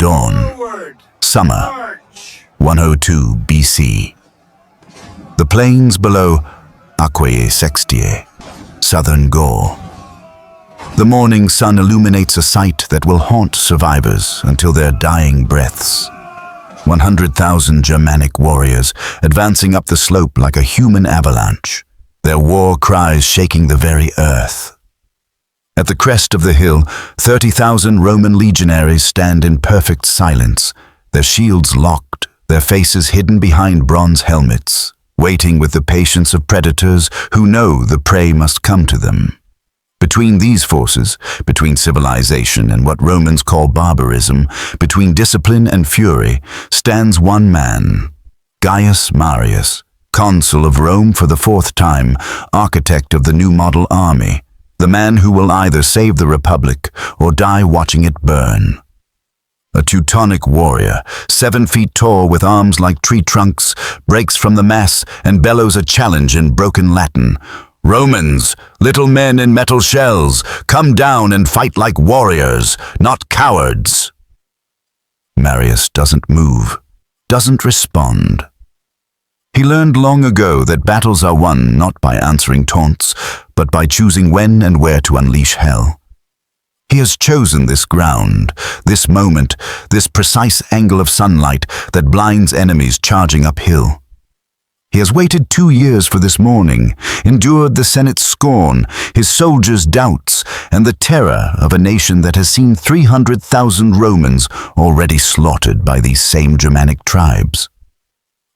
dawn. Summer, 102 BC. The plains below Aquae Sextiae, southern Gaul. The morning sun illuminates a sight that will haunt survivors until their dying breaths. 100,000 Germanic warriors advancing up the slope like a human avalanche, their war cries shaking the very earth. At the crest of the hill, 30,000 Roman legionaries stand in perfect silence, their shields locked, their faces hidden behind bronze helmets, waiting with the patience of predators who know the prey must come to them. Between these forces, between civilization and what Romans call barbarism, between discipline and fury, stands one man, Gaius Marius, consul of Rome for the 4th time, architect of the new model army, the man who will either save the Republic or die watching it burn. A Teutonic warrior, 7 feet tall with arms like tree trunks, breaks from the mass and bellows a challenge in broken Latin. "Romans, little men in metal shells, come down and fight like warriors, not cowards." Marius doesn't move, doesn't respond. He learned long ago that battles are won not by answering taunts, but by choosing when and where to unleash hell. He has chosen this ground, this moment, this precise angle of sunlight that blinds enemies charging uphill. He has waited 2 years for this morning, endured the Senate's scorn, his soldiers' doubts, and the terror of a nation that has seen 300,000 Romans already slaughtered by these same Germanic tribes.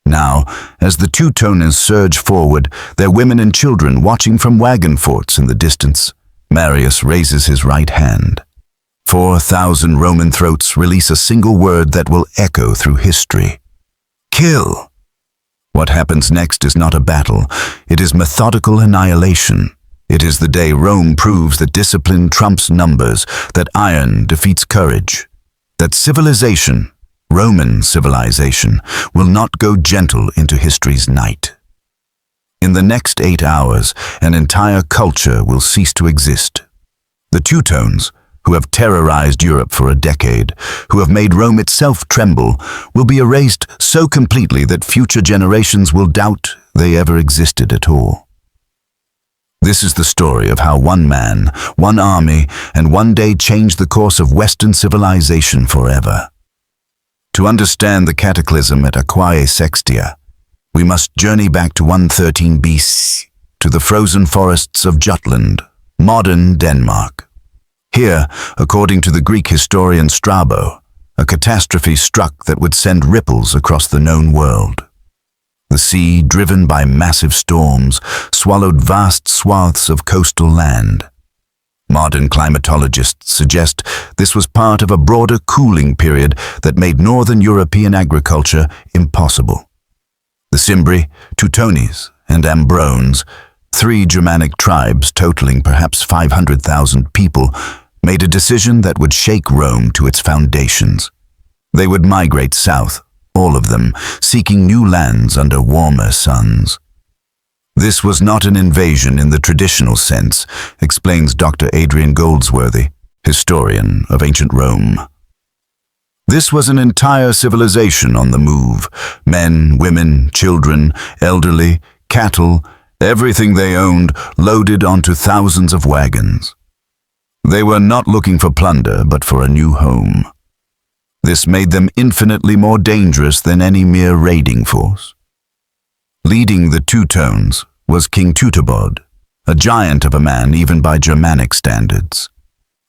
Now, as the Teutones surge forward, their women and children watching from wagon forts in the distance, Marius raises his right hand. 4,000 Roman throats release a single word that will echo through history. Kill! What happens next is not a battle, it is methodical annihilation. It is the day Rome proves that discipline trumps numbers, that iron defeats courage, that civilization, Roman civilization, will not go gentle into history's night. In the next 8 hours, an entire culture will cease to exist. The Teutones, who have terrorized Europe for a decade, who have made Rome itself tremble, will be erased so completely that future generations will doubt they ever existed at all. This is the story of how one man, one army, and one day changed the course of Western civilization forever. To understand the cataclysm at Aquae Sextiae, we must journey back to 113 BC, to the frozen forests of Jutland, modern Denmark. Here, according to the Greek historian Strabo, a catastrophe struck that would send ripples across the known world. The sea, driven by massive storms, swallowed vast swaths of coastal land. Modern climatologists suggest this was part of a broader cooling period that made northern European agriculture impossible. The Cimbri, Teutones, and Ambrones, 3 Germanic tribes totaling perhaps 500,000 people, made a decision that would shake Rome to its foundations. They would migrate south, all of them, seeking new lands under warmer suns. This was not an invasion in the traditional sense, explains Dr. Adrian Goldsworthy, historian of ancient Rome. This was an entire civilization on the move. Men, women, children, elderly, cattle, everything they owned loaded onto thousands of wagons. They were not looking for plunder, but for a new home. This made them infinitely more dangerous than any mere raiding force. Leading the Teutones was King Teutobod, a giant of a man even by Germanic standards.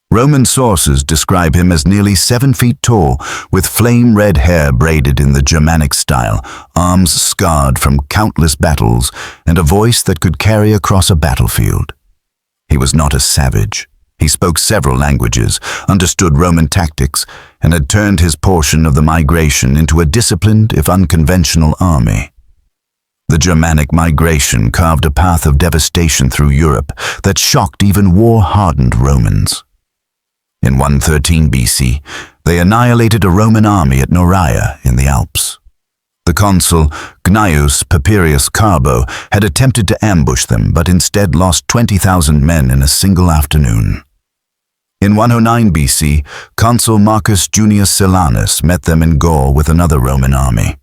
Roman sources describe him as nearly 7 feet tall, with flame-red hair braided in the Germanic style, arms scarred from countless battles, and a voice that could carry across a battlefield. He was not a savage. He spoke several languages, understood Roman tactics, and had turned his portion of the migration into a disciplined, if unconventional, army. The Germanic migration carved a path of devastation through Europe that shocked even war-hardened Romans. In 113 BC, they annihilated a Roman army at Noraia in the Alps. The consul, Gnaeus Papirius Carbo, had attempted to ambush them, but instead lost 20,000 men in a single afternoon. In 109 BC, consul Marcus Junius Silanus met them in Gaul with another Roman army.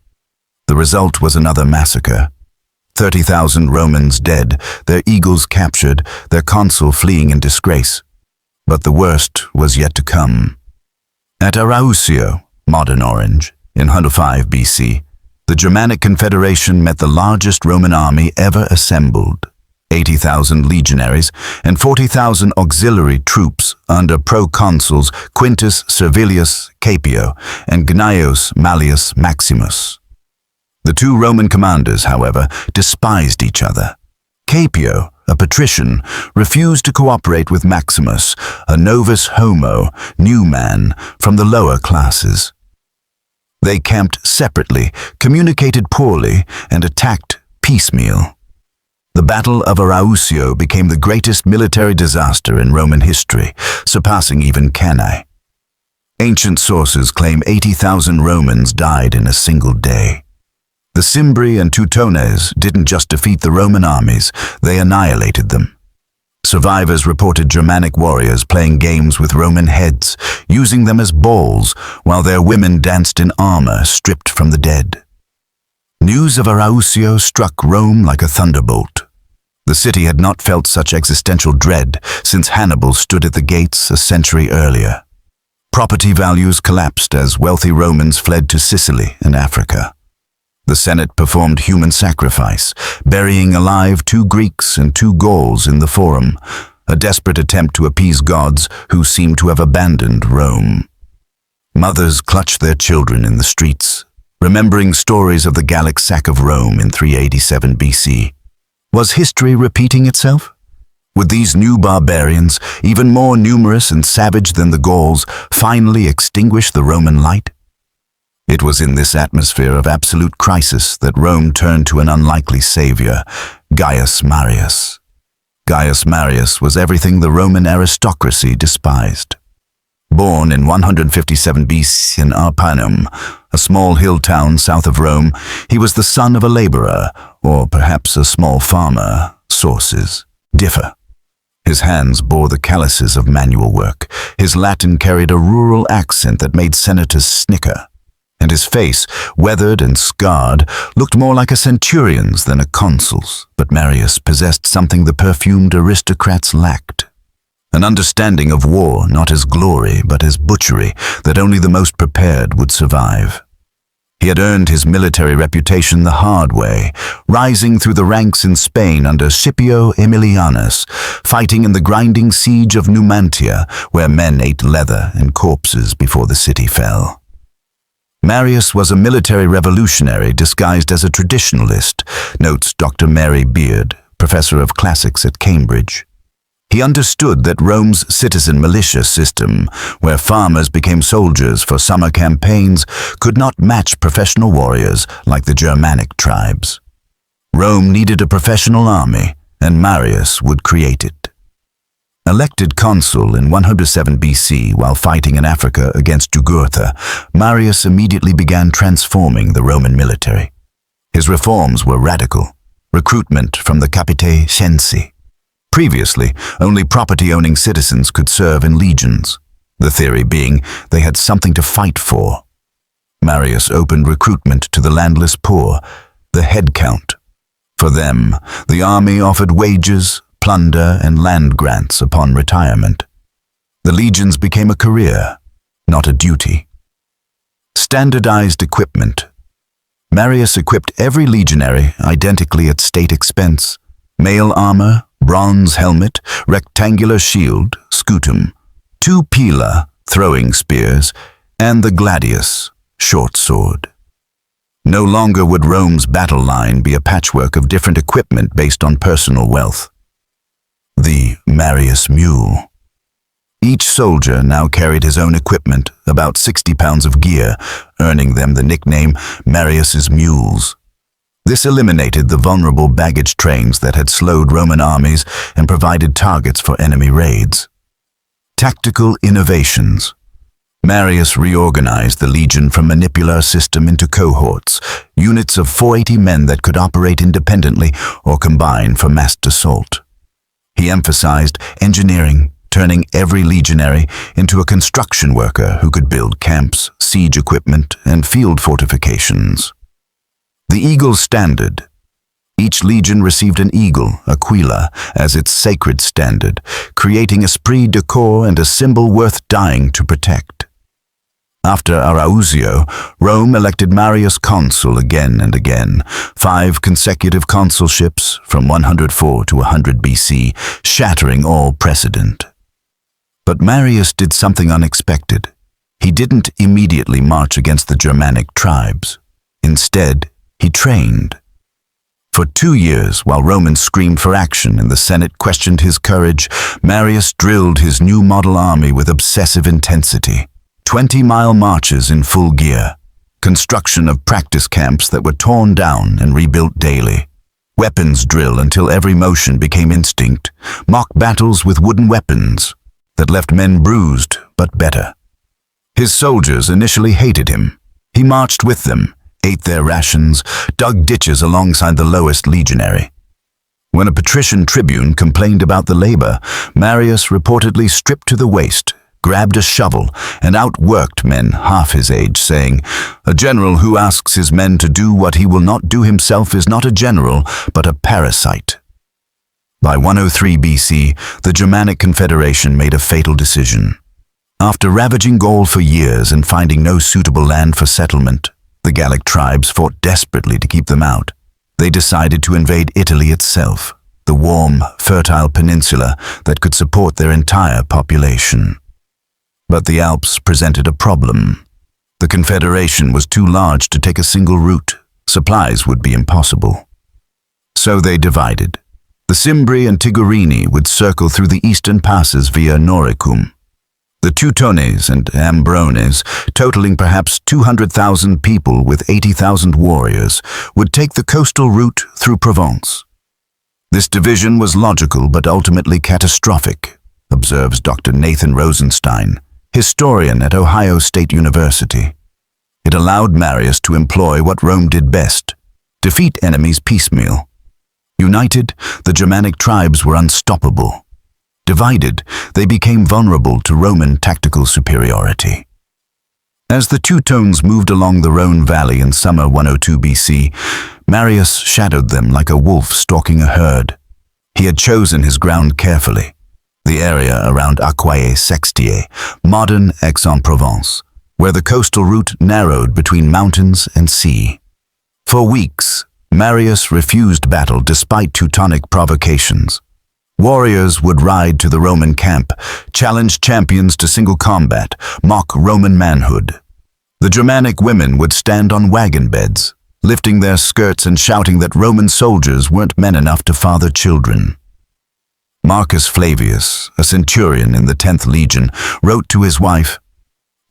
The result was another massacre. 30,000 Romans dead, their eagles captured, their consul fleeing in disgrace. But the worst was yet to come. At Arausio, modern Orange, in 105 BC, the Germanic Confederation met the largest Roman army ever assembled. 80,000 legionaries and 40,000 auxiliary troops under proconsuls Quintus Servilius Caepio and Gaius Marius Maximus. The two Roman commanders, however, despised each other. Caepio, a patrician, refused to cooperate with Maximus, a novus homo, new man, from the lower classes. They camped separately, communicated poorly, and attacked piecemeal. The Battle of Arausio became the greatest military disaster in Roman history, surpassing even Cannae. Ancient sources claim 80,000 Romans died in a single day. The Cimbri and Teutones didn't just defeat the Roman armies, they annihilated them. Survivors reported Germanic warriors playing games with Roman heads, using them as balls, while their women danced in armor stripped from the dead. News of Arausio struck Rome like a thunderbolt. The city had not felt such existential dread since Hannibal stood at the gates a century earlier. Property values collapsed as wealthy Romans fled to Sicily and Africa. The Senate performed human sacrifice, burying alive 2 Greeks and 2 Gauls in the Forum, a desperate attempt to appease gods who seemed to have abandoned Rome. Mothers clutched their children in the streets, remembering stories of the Gallic sack of Rome in 387 BC. Was history repeating itself? Would these new barbarians, even more numerous and savage than the Gauls, finally extinguish the Roman light? It was in this atmosphere of absolute crisis that Rome turned to an unlikely savior, Gaius Marius. Gaius Marius was everything the Roman aristocracy despised. Born in 157 BC in Arpinum, a small hill town south of Rome, he was the son of a laborer, or perhaps a small farmer. Sources differ. His hands bore the calluses of manual work. His Latin carried a rural accent that made senators snicker. And his face, weathered and scarred, looked more like a centurion's than a consul's. But Marius possessed something the perfumed aristocrats lacked. An understanding of war not as glory but as butchery that only the most prepared would survive. He had earned his military reputation the hard way, rising through the ranks in Spain under Scipio Aemilianus, fighting in the grinding siege of Numantia, where men ate leather and corpses before the city fell. Marius was a military revolutionary disguised as a traditionalist, notes Dr. Mary Beard, professor of classics at Cambridge. He understood that Rome's citizen militia system, where farmers became soldiers for summer campaigns, could not match professional warriors like the Germanic tribes. Rome needed a professional army, and Marius would create it. Elected consul in 107 BC while fighting in Africa against Jugurtha, Marius immediately began transforming the Roman military. His reforms were radical. Recruitment from the capite censi. Previously, only property-owning citizens could serve in legions, the theory being they had something to fight for. Marius opened recruitment to the landless poor, the head count. For them, the army offered wages, plunder, and land grants upon retirement. The legions became a career, not a duty. Standardized equipment. Marius equipped every legionary identically at state expense. Mail armor, bronze helmet, rectangular shield, scutum, 2 pila, throwing spears, and the gladius, short sword. No longer would Rome's battle line be a patchwork of different equipment based on personal wealth. The Marius mule. Each soldier now carried his own equipment, about 60 pounds of gear, earning them the nickname Marius's mules. This eliminated the vulnerable baggage trains that had slowed Roman armies and provided targets for enemy raids. Tactical innovations. Marius reorganized the legion from manipular system into cohorts, units of 480 men that could operate independently or combine for massed assault. He emphasized engineering, turning every legionary into a construction worker who could build camps, siege equipment, and field fortifications. The eagle's standard. Each legion received an eagle, aquila, as its sacred standard, creating esprit de corps and a symbol worth dying to protect. After Arausio, Rome elected Marius consul again and again, 5 consecutive consulships from 104 to 100 BC, shattering all precedent. But Marius did something unexpected. He didn't immediately march against the Germanic tribes. Instead, he trained. For 2 years, while Romans screamed for action and the Senate questioned his courage, Marius drilled his new model army with obsessive intensity. 20-mile marches in full gear, construction of practice camps that were torn down and rebuilt daily, weapons drill until every motion became instinct, mock battles with wooden weapons that left men bruised but better. His soldiers initially hated him. He marched with them, ate their rations, dug ditches alongside the lowest legionary. When a patrician tribune complained about the labor, Marius reportedly stripped to the waist, grabbed a shovel, and outworked men half his age, saying, "A general who asks his men to do what he will not do himself is not a general, but a parasite." By 103 BC, the Germanic Confederation made a fatal decision. After ravaging Gaul for years and finding no suitable land for settlement, the Gallic tribes fought desperately to keep them out. They decided to invade Italy itself, the warm, fertile peninsula that could support their entire population. But the Alps presented a problem. The Confederation was too large to take a single route. Supplies would be impossible. So they divided. The Cimbri and Teutones would circle through the eastern passes via Noricum. The Teutones and Ambrones, totaling perhaps 200,000 people with 80,000 warriors, would take the coastal route through Provence. This division was logical but ultimately catastrophic, observes Dr. Nathan Rosenstein, historian at Ohio State University. It allowed Marius to employ what Rome did best, defeat enemies piecemeal. United, the Germanic tribes were unstoppable. Divided, they became vulnerable to Roman tactical superiority. As the Teutones moved along the Rhone Valley in summer 102 BC, Marius shadowed them like a wolf stalking a herd. He had chosen his ground carefully, the area around Aquae Sextiae, modern Aix-en-Provence, where the coastal route narrowed between mountains and sea. For weeks, Marius refused battle despite Teutonic provocations. Warriors would ride to the Roman camp, challenge champions to single combat, mock Roman manhood. The Germanic women would stand on wagon beds, lifting their skirts and shouting that Roman soldiers weren't men enough to father children. Marcus Flavius, a centurion in the 10th Legion, wrote to his wife,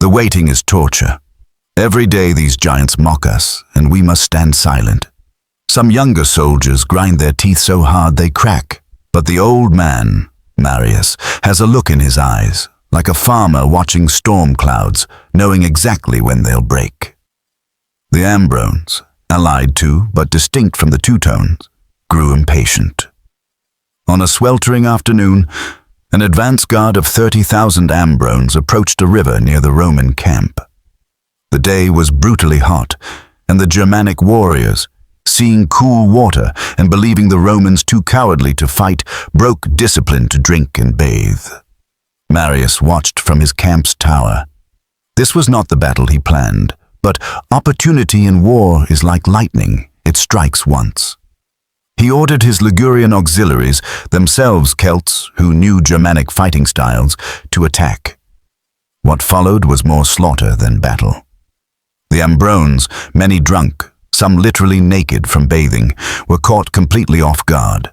"The waiting is torture. Every day these giants mock us, and we must stand silent. Some younger soldiers grind their teeth so hard they crack. But the old man, Marius, has a look in his eyes, like a farmer watching storm clouds, knowing exactly when they'll break." The Ambrones, allied to but distinct from the Teutones, grew impatient. On a sweltering afternoon, an advance guard of 30,000 Ambrones approached a river near the Roman camp. The day was brutally hot, and the Germanic warriors, seeing cool water and believing the Romans too cowardly to fight, broke discipline to drink and bathe. Marius watched from his camp's tower. This was not the battle he planned, but opportunity in war is like lightning, it strikes once. He ordered his Ligurian auxiliaries, themselves Celts who knew Germanic fighting styles, to attack. What followed was more slaughter than battle. The Ambrones, many drunk, some literally naked from bathing, were caught completely off guard.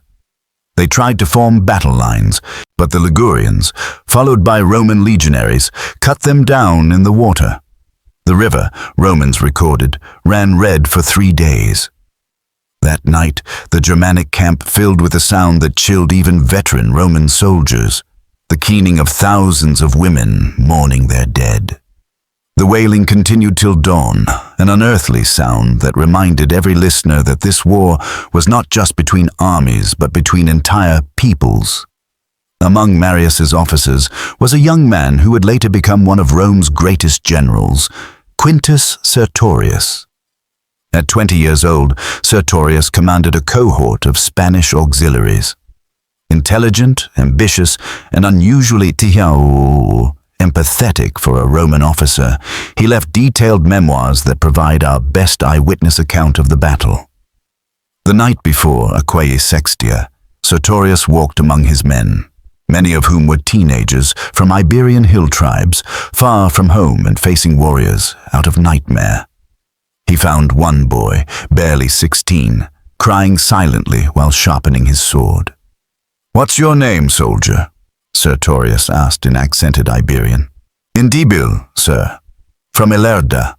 They tried to form battle lines, but the Ligurians, followed by Roman legionaries, cut them down in the water. The river, Romans recorded, ran red for 3 days. That night, the Germanic camp filled with a sound that chilled even veteran Roman soldiers, the keening of thousands of women mourning their dead. The wailing continued till dawn, an unearthly sound that reminded every listener that this war was not just between armies, but between entire peoples. Among Marius's officers was a young man who would later become one of Rome's greatest generals, Quintus Sertorius. At 20 years old, Sertorius commanded a cohort of Spanish auxiliaries. Intelligent, ambitious, and unusually empathetic for a Roman officer, he left detailed memoirs that provide our best eyewitness account of the battle. The night before Aquae Sextiae, Sertorius walked among his men, many of whom were teenagers from Iberian hill tribes, far from home and facing warriors out of nightmare. He found one boy, barely 16, crying silently while sharpening his sword. "What's your name, soldier?" Sertorius asked in accented Iberian. "Indibil, sir. From Ilerda."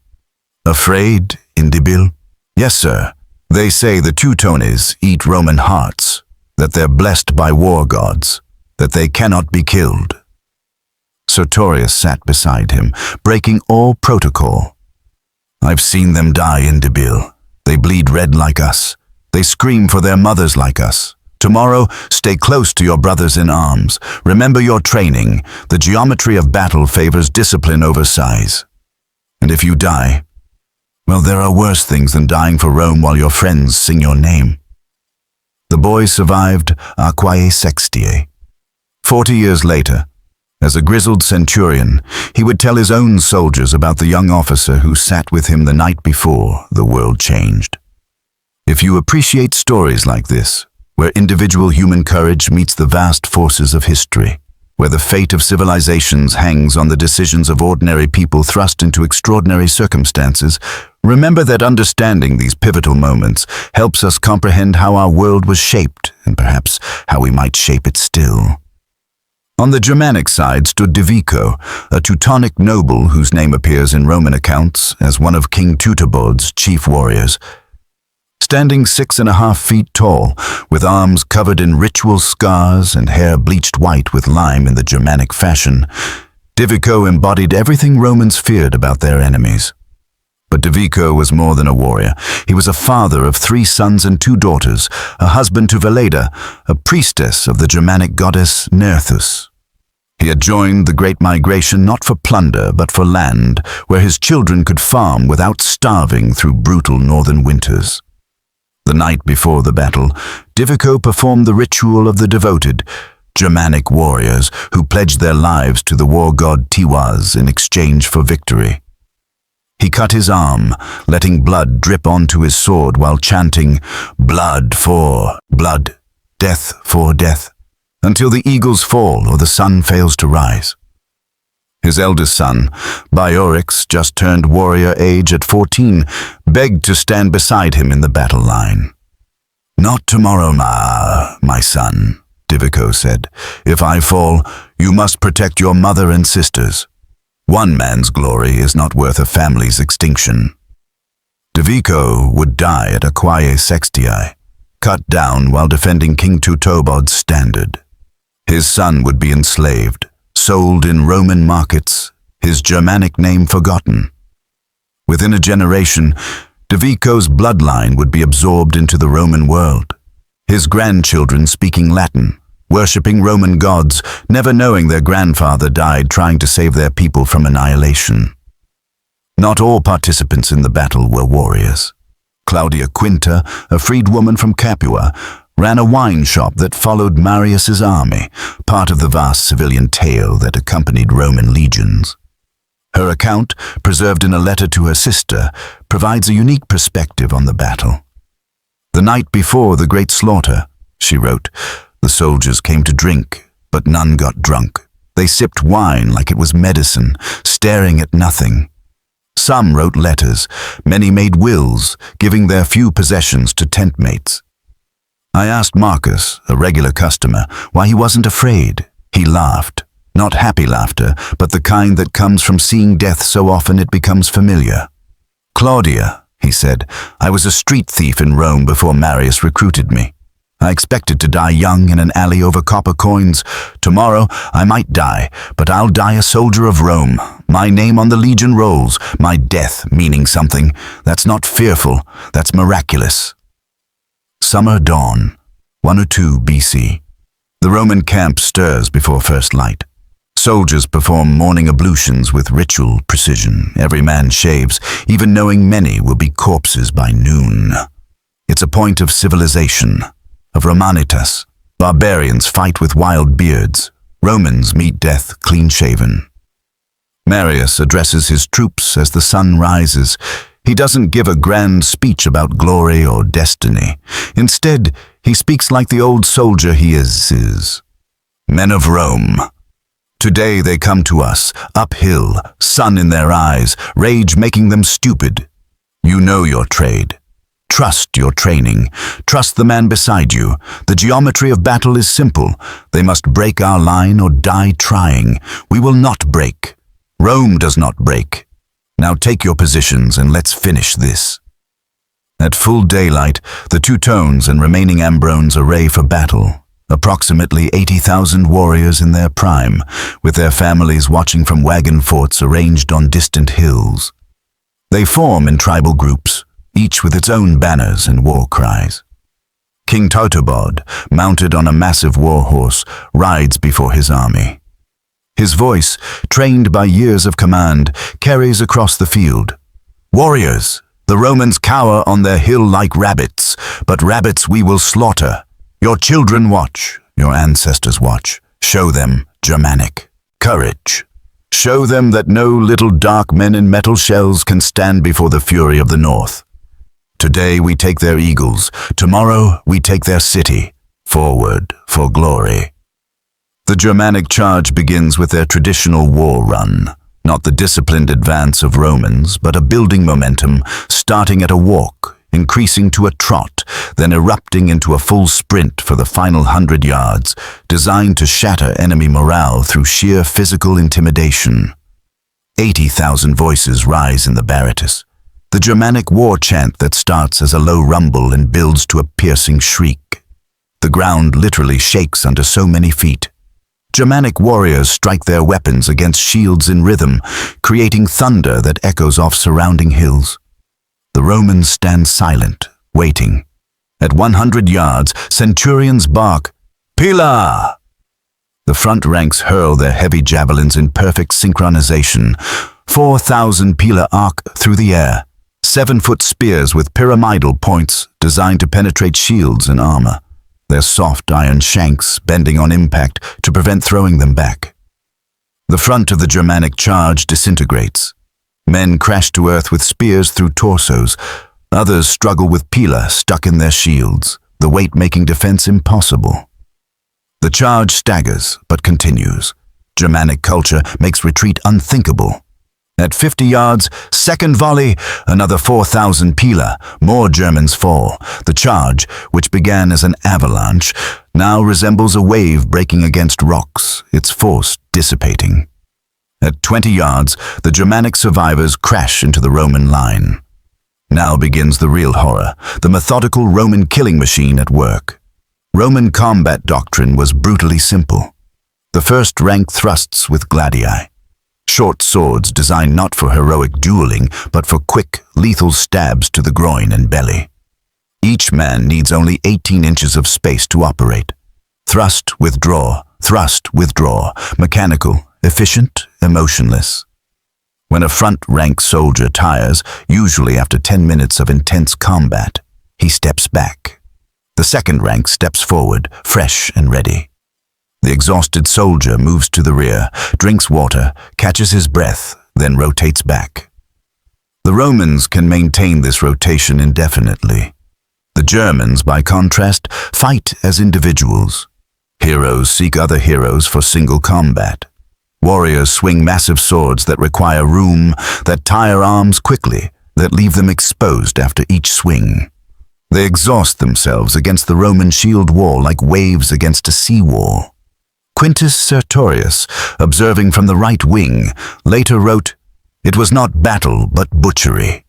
"Afraid, Indibil?" "Yes, sir. They say the Teutones eat Roman hearts, that they're blessed by war gods, that they cannot be killed." Sertorius sat beside him, breaking all protocol. "I've seen them die, Indibil. They bleed red like us. They scream for their mothers like us. Tomorrow, stay close to your brothers in arms. Remember your training. The geometry of battle favors discipline over size. And if you die, well, there are worse things than dying for Rome while your friends sing your name." The boy survived Aquae Sextiae. 40 years later, as a grizzled centurion, he would tell his own soldiers about the young officer who sat with him the night before the world changed. If you appreciate stories like this, where individual human courage meets the vast forces of history, where the fate of civilizations hangs on the decisions of ordinary people thrust into extraordinary circumstances, remember that understanding these pivotal moments helps us comprehend how our world was shaped and perhaps how we might shape it still. On the Germanic side stood Divico, a Teutonic noble whose name appears in Roman accounts as one of King Teutobod's chief warriors. Standing 6.5 feet tall, with arms covered in ritual scars and hair bleached white with lime in the Germanic fashion, Divico embodied everything Romans feared about their enemies. But Divico was more than a warrior. He was a father of 3 sons and 2 daughters, a husband to Veleda, a priestess of the Germanic goddess Nerthus. He had joined the Great Migration not for plunder but for land, where his children could farm without starving through brutal northern winters. The night before the battle, Divico performed the ritual of the devoted, Germanic warriors who pledged their lives to the war god Tiwaz in exchange for victory. He cut his arm, letting blood drip onto his sword while chanting, "Blood for blood, death for death," until the eagles fall or the sun fails to rise. His eldest son, Baiorix, just turned warrior age at 14, begged to stand beside him in the battle line. "Not tomorrow, my son," Divico said. "If I fall, you must protect your mother and sisters. One man's glory is not worth a family's extinction." Divico would die at Aquae Sextiae, cut down while defending King Teutobod's standard. His son would be enslaved, sold in Roman markets, his Germanic name forgotten. Within a generation, Divico's bloodline would be absorbed into the Roman world, his grandchildren speaking Latin, worshipping Roman gods, never knowing their grandfather died trying to save their people from annihilation. Not all participants in the battle were warriors. Claudia Quinta, a freedwoman from Capua, ran a wine shop that followed Marius's army, part of the vast civilian tale that accompanied Roman legions. Her account, preserved in a letter to her sister, provides a unique perspective on the battle. "The night before the great slaughter," she wrote, "the soldiers came to drink, but none got drunk. They sipped wine like it was medicine, staring at nothing. Some wrote letters, many made wills, giving their few possessions to tent mates. I asked Marcus, a regular customer, why he wasn't afraid. He laughed. Not happy laughter, but the kind that comes from seeing death so often it becomes familiar. Claudia, he said, I was a street thief in Rome before Marius recruited me. I expected to die young in an alley over copper coins. Tomorrow I might die, but I'll die a soldier of Rome. My name on the legion rolls, my death meaning something. That's not fearful, that's miraculous." Summer dawn, 102 BC. The Roman camp stirs before first light. Soldiers perform morning ablutions with ritual precision. Every man shaves, even knowing many will be corpses by noon. It's a point of civilization, of Romanitas. Barbarians fight with wild beards. Romans meet death clean-shaven. Marius addresses his troops as the sun rises. He doesn't give a grand speech about glory or destiny. Instead, he speaks like the old soldier he is. Men of Rome. Today they come to us, uphill, sun in their eyes, rage making them stupid. You know your trade. Trust your training. Trust the man beside you. The geometry of battle is simple. They must break our line or die trying. We will not break. Rome does not break. Now take your positions and let's finish this. At full daylight, the Teutones and remaining Ambrones array for battle. Approximately 80,000 warriors in their prime, with their families watching from wagon forts arranged on distant hills. They form in tribal groups, each with its own banners and war cries. King Teutobod, mounted on a massive war horse, rides before his army. His voice, trained by years of command, carries across the field. Warriors, the Romans cower on their hill like rabbits, but rabbits we will slaughter. Your children watch, your ancestors watch. Show them Germanic courage. Show them that no little dark men in metal shells can stand before the fury of the north. Today we take their eagles, tomorrow we take their city. Forward for glory. The Germanic charge begins with their traditional war run, not the disciplined advance of Romans, but a building momentum, starting at a walk, increasing to a trot, then erupting into a full sprint for the final 100 yards, designed to shatter enemy morale through sheer physical intimidation. 80,000 voices rise in the Baratus, the Germanic war chant that starts as a low rumble and builds to a piercing shriek. The ground literally shakes under so many feet. Germanic warriors strike their weapons against shields in rhythm, creating thunder that echoes off surrounding hills. The Romans stand silent, waiting. At 100 yards, centurions bark, "Pila!" The front ranks hurl their heavy javelins in perfect synchronization. 4,000 pila arc through the air, 7-foot spears with pyramidal points designed to penetrate shields and armor, their soft iron shanks bending on impact to prevent throwing them back. The front of the Germanic charge disintegrates. Men crash to earth with spears through torsos. Others struggle with pila stuck in their shields, the weight making defense impossible. The charge staggers, but continues. Germanic culture makes retreat unthinkable. At 50 yards, second volley, another 4,000 pila, more Germans fall. The charge, which began as an avalanche, now resembles a wave breaking against rocks, its force dissipating. At 20 yards, the Germanic survivors crash into the Roman line. Now begins the real horror, the methodical Roman killing machine at work. Roman combat doctrine was brutally simple. The first rank thrusts with gladii. Short swords designed not for heroic dueling, but for quick, lethal stabs to the groin and belly. Each man needs only 18 inches of space to operate. Thrust, withdraw, mechanical, efficient, emotionless. When a front-rank soldier tires, usually after 10 minutes of intense combat, he steps back. The second rank steps forward, fresh and ready. The exhausted soldier moves to the rear, drinks water, catches his breath, then rotates back. The Romans can maintain this rotation indefinitely. The Germans, by contrast, fight as individuals. Heroes seek other heroes for single combat. Warriors swing massive swords that require room, that tire arms quickly, that leave them exposed after each swing. They exhaust themselves against the Roman shield wall like waves against a sea wall. Quintus Sertorius, observing from the right wing, later wrote, "It was not battle but butchery.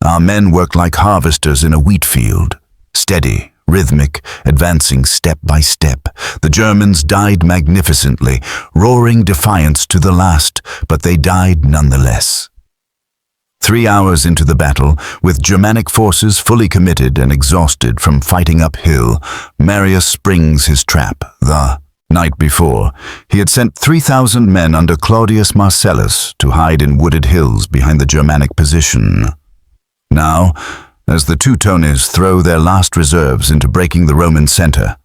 Our men worked like harvesters in a wheat field, steady, rhythmic, advancing step by step. The Germans died magnificently, roaring defiance to the last, but they died nonetheless." 3 hours into the battle, with Germanic forces fully committed and exhausted from fighting uphill, Marius springs his trap, the Night before, he had sent 3,000 men under Claudius Marcellus to hide in wooded hills behind the Germanic position. Now, as the Teutones throw their last reserves into breaking the Roman center,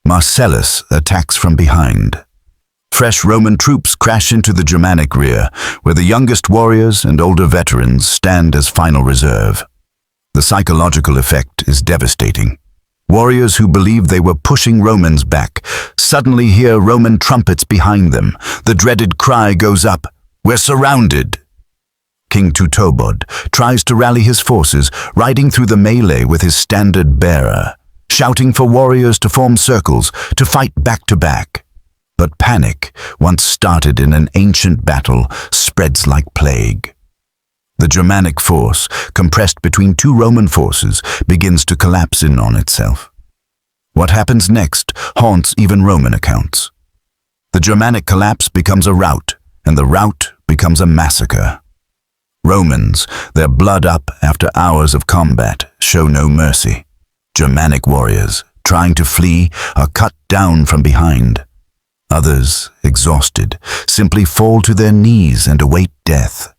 Marcellus attacks from behind. Fresh Roman troops crash into the Germanic rear, where the youngest warriors and older veterans stand as final reserve. The psychological effect is devastating. Warriors who believed they were pushing Romans back suddenly hear Roman trumpets behind them. The dreaded cry goes up, "We're surrounded!" King Teutobod tries to rally his forces, riding through the melee with his standard bearer, shouting for warriors to form circles, to fight back to back. But panic, once started in an ancient battle, spreads like plague. The Germanic force, compressed between two Roman forces, begins to collapse in on itself. What happens next haunts even Roman accounts. The Germanic collapse becomes a rout, and the rout becomes a massacre. Romans, their blood up after hours of combat, show no mercy. Germanic warriors, trying to flee, are cut down from behind. Others, exhausted, simply fall to their knees and await death.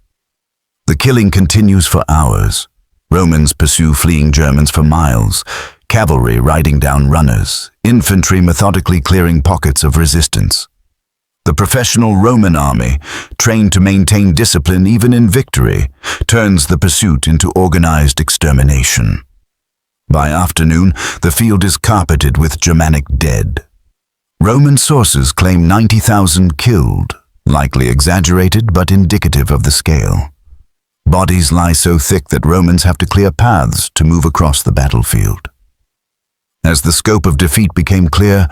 The killing continues for hours. Romans pursue fleeing Germans for miles, cavalry riding down runners, infantry methodically clearing pockets of resistance. The professional Roman army, trained to maintain discipline even in victory, turns the pursuit into organized extermination. By afternoon, the field is carpeted with Germanic dead. Roman sources claim 90,000 killed, likely exaggerated but indicative of the scale. Bodies lie so thick that Romans have to clear paths to move across the battlefield. As the scope of defeat became clear,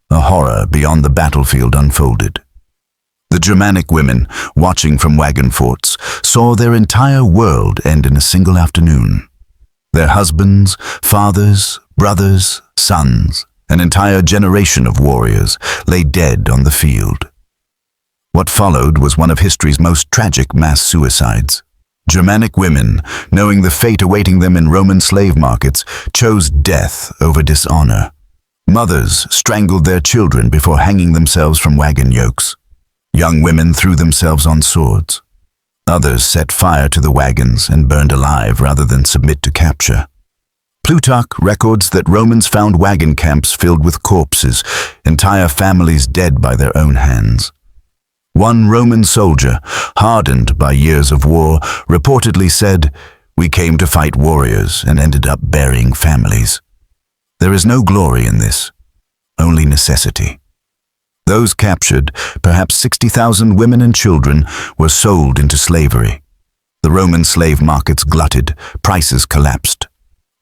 a horror beyond the battlefield unfolded. The Germanic women, watching from wagon forts, saw their entire world end in a single afternoon. Their husbands, fathers, brothers, sons, an entire generation of warriors lay dead on the field. What followed was one of history's most tragic mass suicides. Germanic women, knowing the fate awaiting them in Roman slave markets, chose death over dishonor. Mothers strangled their children before hanging themselves from wagon yokes. Young women threw themselves on swords. Others set fire to the wagons and burned alive rather than submit to capture. Plutarch records that Romans found wagon camps filled with corpses, entire families dead by their own hands. One Roman soldier, hardened by years of war, reportedly said, "We came to fight warriors and ended up burying families." There is no glory in this, only necessity. Those captured, perhaps 60,000 women and children, were sold into slavery. The Roman slave markets glutted, prices collapsed.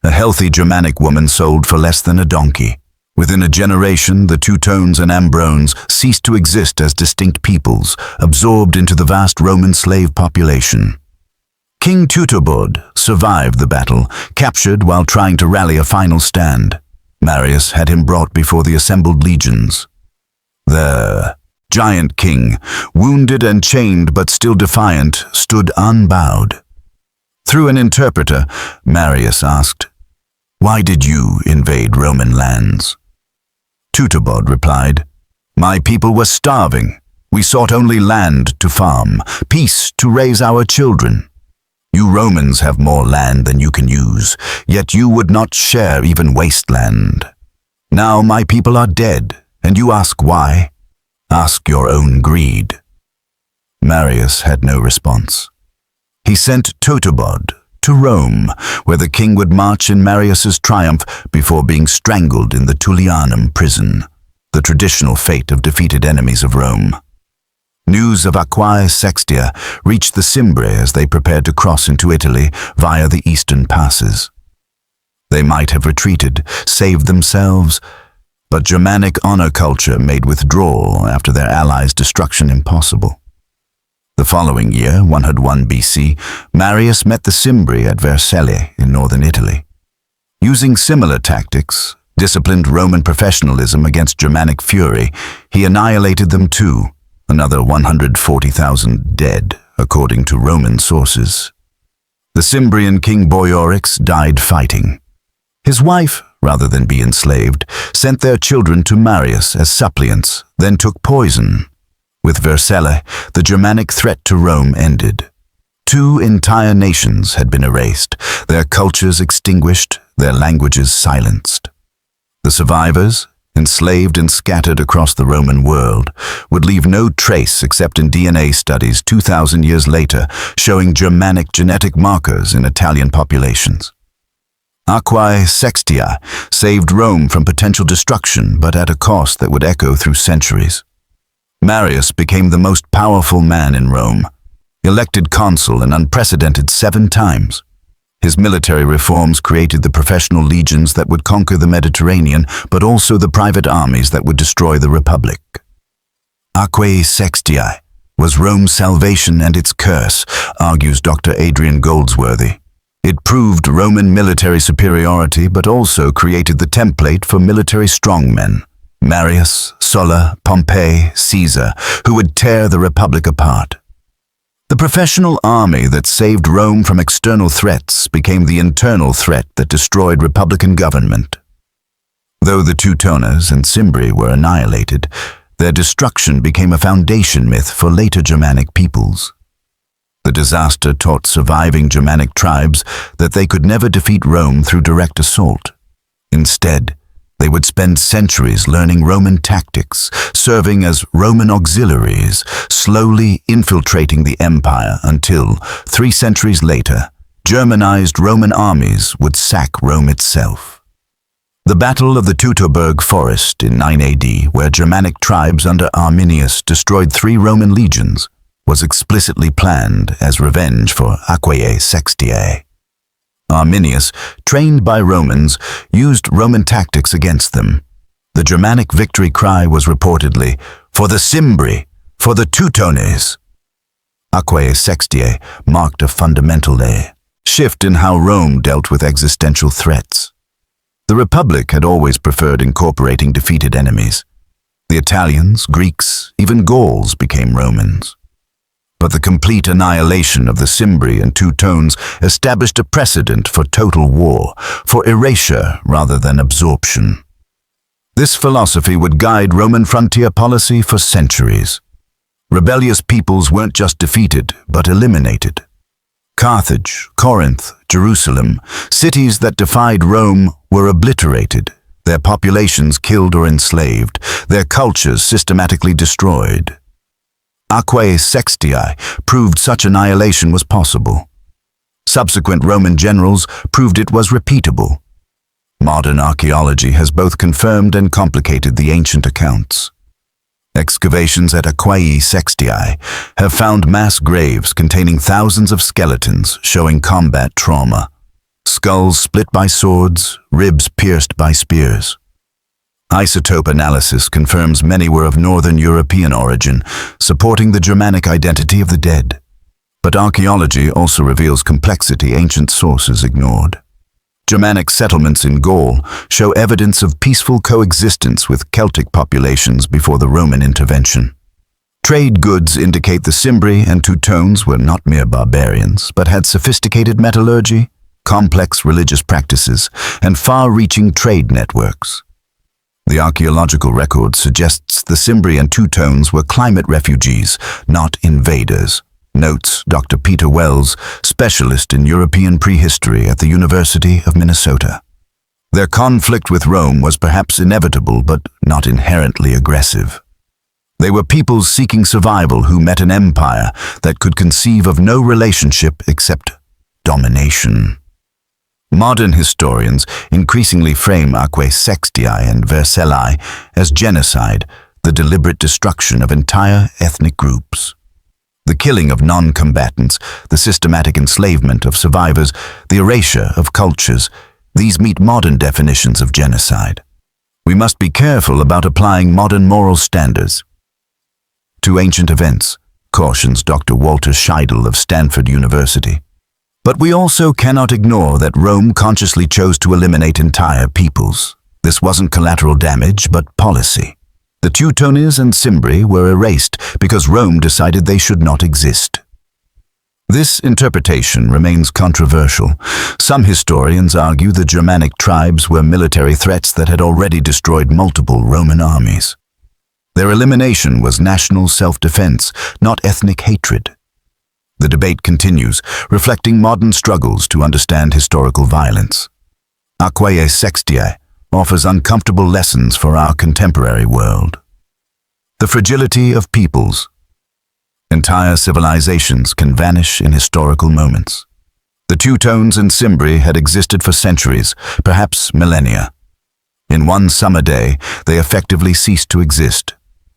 A healthy Germanic woman sold for less than a donkey. Within a generation, the Teutones and Ambrones ceased to exist as distinct peoples, absorbed into the vast Roman slave population. King Teutobod survived the battle, captured while trying to rally a final stand. Marius had him brought before the assembled legions. The giant king, wounded and chained but still defiant, stood unbowed. Through an interpreter, Marius asked, "Why did you invade Roman lands?" Teutobod replied, "My people were starving. We sought only land to farm, peace to raise our children. You Romans have more land than you can use, yet you would not share even wasteland. Now my people are dead, and you ask why? Ask your own greed." Marius had no response. He sent Teutobod to Rome, where the king would march in Marius's triumph before being strangled in the Tullianum prison, the traditional fate of defeated enemies of Rome. News of Aquae Sextiae reached the Cimbri as they prepared to cross into Italy via the eastern passes. They might have retreated, saved themselves, but Germanic honor culture made withdrawal after their allies' destruction impossible. The following year, 101 BC, Marius met the Cimbri at Vercelli in northern Italy. Using similar tactics, disciplined Roman professionalism against Germanic fury, he annihilated them too, another 140,000 dead, according to Roman sources. The Cimbrian king Boiorix died fighting. His wife, rather than be enslaved, sent their children to Marius as suppliants, then took poison. With Vercellae, the Germanic threat to Rome ended. 2 entire nations had been erased, their cultures extinguished, their languages silenced. The survivors, enslaved and scattered across the Roman world, would leave no trace except in DNA studies 2,000 years later showing Germanic genetic markers in Italian populations. Aquae Sextiae saved Rome from potential destruction, but at a cost that would echo through centuries. Marius became the most powerful man in Rome, elected consul and unprecedented 7 times. His military reforms created the professional legions that would conquer the Mediterranean, but also the private armies that would destroy the Republic. Aquae Sextiae was Rome's salvation and its curse, argues Dr. Adrian Goldsworthy. It proved Roman military superiority, but also created the template for military strongmen, Marius, Sulla, Pompey, Caesar, who would tear the Republic apart. The professional army that saved Rome from external threats became the internal threat that destroyed republican government. Though the Teutones and Cimbri were annihilated, their destruction became a foundation myth for later Germanic peoples. The disaster taught surviving Germanic tribes that they could never defeat Rome through direct assault. Instead, they would spend centuries learning Roman tactics, serving as Roman auxiliaries, slowly infiltrating the empire until, 3 centuries later, Germanized Roman armies would sack Rome itself. The Battle of the Teutoburg Forest in 9 AD, where Germanic tribes under Arminius destroyed 3 Roman legions, was explicitly planned as revenge for Aquae Sextiae. Arminius, trained by Romans, used Roman tactics against them. The Germanic victory cry was reportedly, "For the Cimbri, for the Teutones." Aquae Sextiae marked a fundamental shift in how Rome dealt with existential threats. The Republic had always preferred incorporating defeated enemies. The Italians, Greeks, even Gauls became Romans. But the complete annihilation of the Cimbri and Teutones established a precedent for total war, for erasure rather than absorption. This philosophy would guide Roman frontier policy for centuries. Rebellious peoples weren't just defeated, but eliminated. Carthage, Corinth, Jerusalem, cities that defied Rome, were obliterated, their populations killed or enslaved, their cultures systematically destroyed. Aquae Sextiae proved such annihilation was possible. Subsequent Roman generals proved it was repeatable. Modern archaeology has both confirmed and complicated the ancient accounts. Excavations at Aquae Sextiae have found mass graves containing thousands of skeletons showing combat trauma. Skulls split by swords, ribs pierced by spears. Isotope analysis confirms many were of Northern European origin, supporting the Germanic identity of the dead. But archaeology also reveals complexity ancient sources ignored. Germanic settlements in Gaul show evidence of peaceful coexistence with Celtic populations before the Roman intervention. Trade goods indicate the Cimbri and Teutones were not mere barbarians, but had sophisticated metallurgy, complex religious practices, and far-reaching trade networks. The archaeological record suggests the Cimbri and Teutones were climate refugees, not invaders, notes Dr. Peter Wells, specialist in European prehistory at the University of Minnesota. Their conflict with Rome was perhaps inevitable, but not inherently aggressive. They were peoples seeking survival who met an empire that could conceive of no relationship except domination. Modern historians increasingly frame Aquae Sextiae and Vercellae as genocide, the deliberate destruction of entire ethnic groups. The killing of non-combatants, the systematic enslavement of survivors, the erasure of cultures, these meet modern definitions of genocide. We must be careful about applying modern moral standards to ancient events, cautions Dr. Walter Scheidel of Stanford University. But we also cannot ignore that Rome consciously chose to eliminate entire peoples. This wasn't collateral damage, but policy. The Teutones and Cimbri were erased because Rome decided they should not exist. This interpretation remains controversial. Some historians argue the Germanic tribes were military threats that had already destroyed multiple Roman armies. Their elimination was national self-defense, not ethnic hatred. The debate continues, reflecting modern struggles to understand historical violence. Aquae Sextiae offers uncomfortable lessons for our contemporary world. The fragility of peoples. Entire civilizations can vanish in historical moments. The Teutones and Cimbri had existed for centuries, perhaps millennia. In one summer day, they effectively ceased to exist.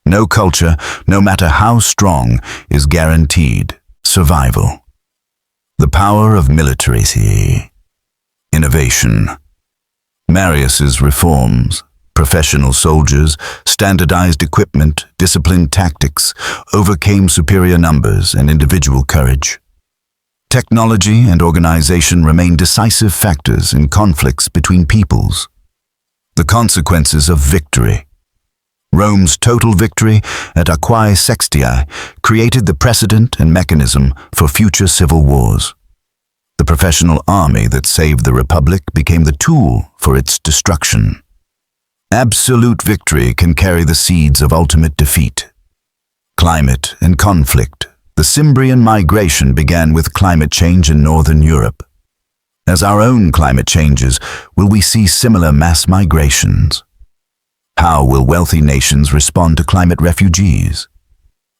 No culture, no matter how strong, is guaranteed survival. The power of military innovation. Marius's reforms, professional soldiers, standardized equipment, disciplined tactics, overcame superior numbers and individual courage. Technology and organization remain decisive factors in conflicts between peoples. The consequences of victory. Rome's total victory at Aquae Sextiae created the precedent and mechanism for future civil wars. The professional army that saved the Republic became the tool for its destruction. Absolute victory can carry the seeds of ultimate defeat. Climate and conflict. The Cimbrian migration began with climate change in northern Europe. As our own climate changes, will we see similar mass migrations? How will wealthy nations respond to climate refugees?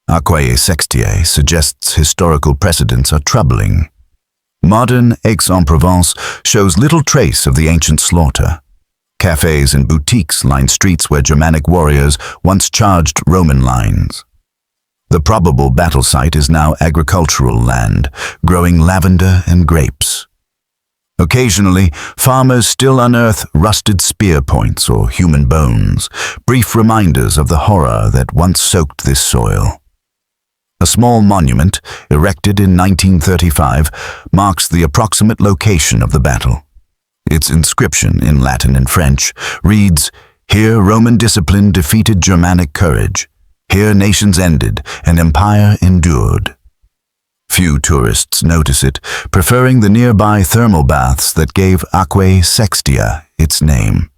Aquae Sextiae suggests historical precedents are troubling. Modern Aix-en-Provence shows little trace of the ancient slaughter. Cafes and boutiques line streets where Germanic warriors once charged Roman lines. The probable battle site is now agricultural land, growing lavender and grapes. Occasionally, farmers still unearth rusted spear points or human bones, brief reminders of the horror that once soaked this soil. A small monument, erected in 1935, marks the approximate location of the battle. Its inscription, in Latin and French, reads, "Here Roman discipline defeated Germanic courage. Here nations ended, and empire endured." Few tourists notice it, preferring the nearby thermal baths that gave Aquae Sextiae its name.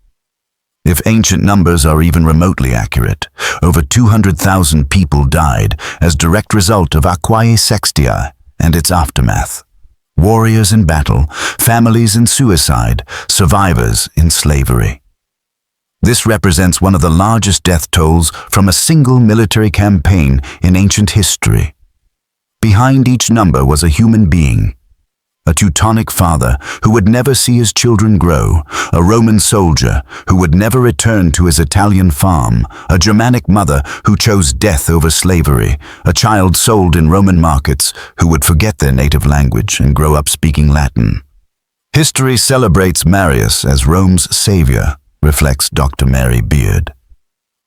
If ancient numbers are even remotely accurate, over 200,000 people died as direct result of Aquae Sextiae and its aftermath. Warriors in battle, families in suicide, survivors in slavery. This represents one of the largest death tolls from a single military campaign in ancient history. Behind each number was a human being. A Teutonic father who would never see his children grow, a Roman soldier who would never return to his Italian farm, a Germanic mother who chose death over slavery, a child sold in Roman markets who would forget their native language and grow up speaking Latin. History celebrates Marius as Rome's savior, reflects Dr. Mary Beard.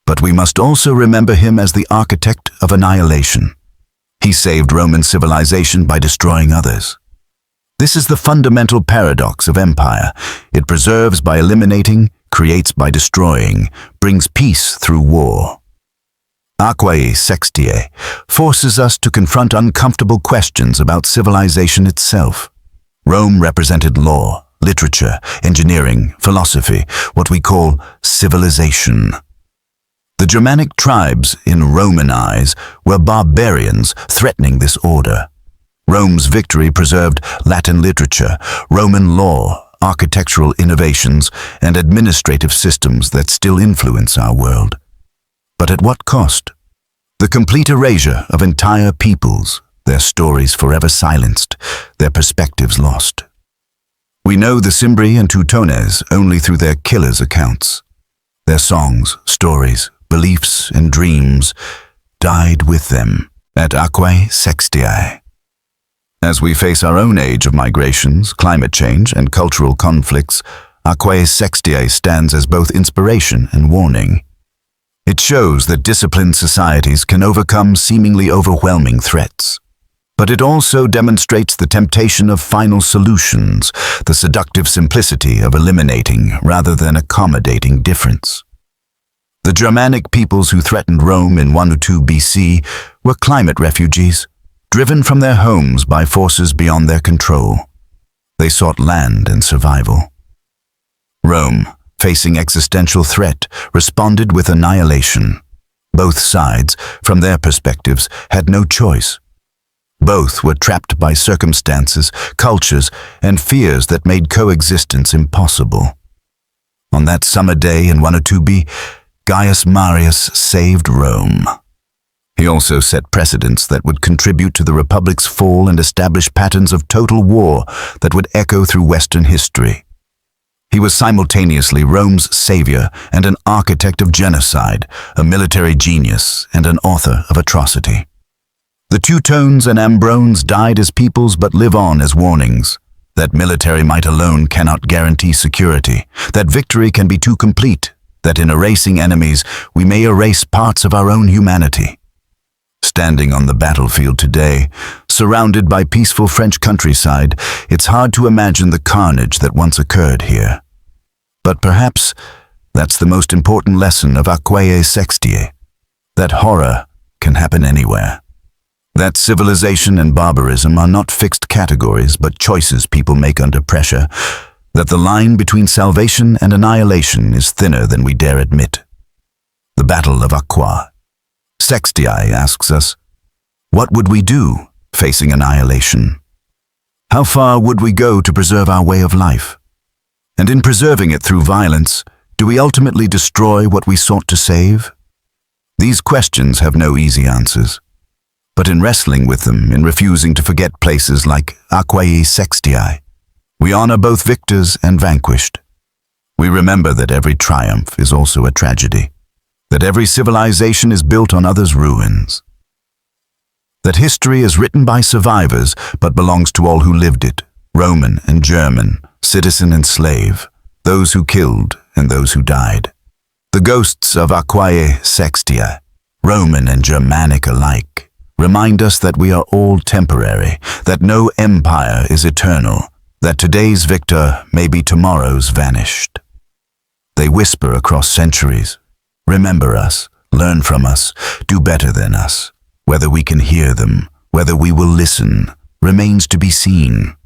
But we must also remember him as the architect of annihilation. He saved Roman civilization by destroying others. This is the fundamental paradox of empire. It preserves by eliminating, creates by destroying, brings peace through war. Aquae Sextiae forces us to confront uncomfortable questions about civilization itself. Rome represented law, literature, engineering, philosophy, what we call civilization. The Germanic tribes, in Roman eyes, were barbarians threatening this order. Rome's victory preserved Latin literature, Roman law, architectural innovations, and administrative systems that still influence our world. But at what cost? The complete erasure of entire peoples, their stories forever silenced, their perspectives lost. We know the Cimbri and Teutones only through their killers' accounts. Their songs, stories, beliefs, and dreams died with them at Aquae Sextiae. As we face our own age of migrations, climate change, and cultural conflicts, Aquae Sextiae stands as both inspiration and warning. It shows that disciplined societies can overcome seemingly overwhelming threats. But it also demonstrates the temptation of final solutions, the seductive simplicity of eliminating rather than accommodating difference. The Germanic peoples who threatened Rome in 102 BC were climate refugees. driven from their homes by forces beyond their control. They sought land and survival. Rome, facing existential threat, responded with annihilation. Both sides, from their perspectives, had no choice. Both were trapped by circumstances, cultures, and fears that made coexistence impossible. On that summer day in 102 B, Gaius Marius saved Rome. He also set precedents that would contribute to the Republic's fall and establish patterns of total war that would echo through Western history. He was simultaneously Rome's savior and an architect of genocide, a military genius and an author of atrocity. The Teutones and Ambrones died as peoples but live on as warnings. That military might alone cannot guarantee security, that victory can be too complete, that in erasing enemies we may erase parts of our own humanity. Standing on the battlefield today, surrounded by peaceful French countryside, it's hard to imagine the carnage that once occurred here. But perhaps that's the most important lesson of Aquae Sextiae, that horror can happen anywhere. That civilization and barbarism are not fixed categories but choices people make under pressure, that the line between salvation and annihilation is thinner than we dare admit. The Battle of Aquae Sextiae asks us, what would we do facing annihilation? How far would we go to preserve our way of life? And in preserving it through violence, do we ultimately destroy what we sought to save? These questions have no easy answers. But in wrestling with them, in refusing to forget places like Aquae Sextiae, we honor both victors and vanquished. We remember that every triumph is also a tragedy, that every civilization is built on others' ruins, that history is written by survivors but belongs to all who lived it, Roman and German, citizen and slave, those who killed and those who died. The ghosts of Aquae Sextiae, Roman and Germanic alike, remind us that we are all temporary, that no empire is eternal, that today's victor may be tomorrow's vanished. They whisper across centuries, remember us, learn from us, do better than us. Whether we can hear them, whether we will listen, remains to be seen.